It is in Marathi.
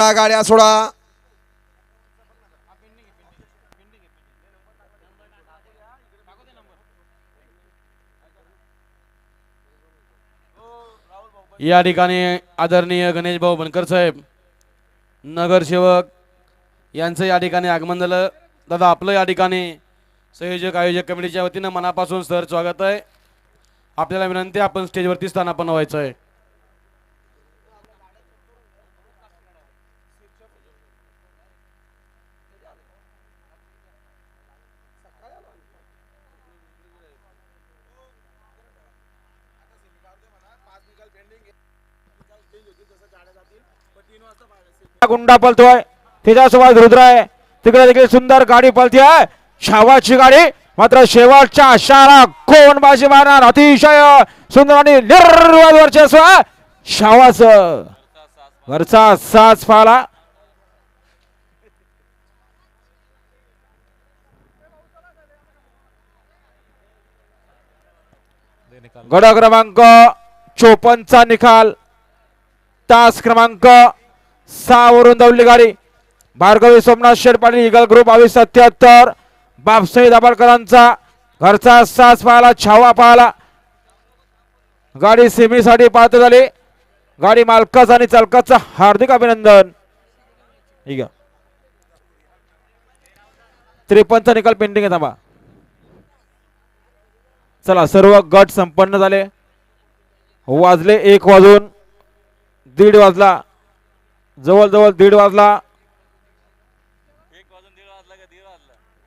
गाड्या सोडा. या ठिकाणी आदरणीय गणेश भाऊ बनकर साहेब नगरसेवक यांचं या ठिकाणी आगमन झालं. दादा आपलं या ठिकाणी संयोजक आयोजक कमिटीच्या वतीनं मनापासून सर स्वागत आहे. आपल्याला विनंती आपण स्टेजवरती स्थानापन्न व्हायचं आहे. गुंडा पलतोय त्याच्यासोबत रुद्र आहे. तिकडे देखील सुंदर गाडी पलती आहे. शावाची गाडी मात्र शेवटच्या अशाला कोण बाजी मारणार. अतिशय सुंदर आणि निर्वाद वर्चस्व शावाच वरचा साज पाला. गड क्रमांक 54 चा निकाल. तास क्रमांक 6 वरून धावली गाडी भार्गवी सोमनाथ शेठ पाटील इगल ग्रुप 2277 बापसाई दाभोळकरांचा घरचा साज पाहाला. छावा पाहाला. गाडी सेमीसाठी पात्र झाली. गाडी मालकाचं आणि चालकाचं हार्दिक अभिनंदन. 53 चा निकाल पेंडिंग आहे. थांबा. चला सर्व गट संपन्न झाले. वाजले 1 वाजून 1:30 वाजला. जवळजवळ 1:30 वाजला.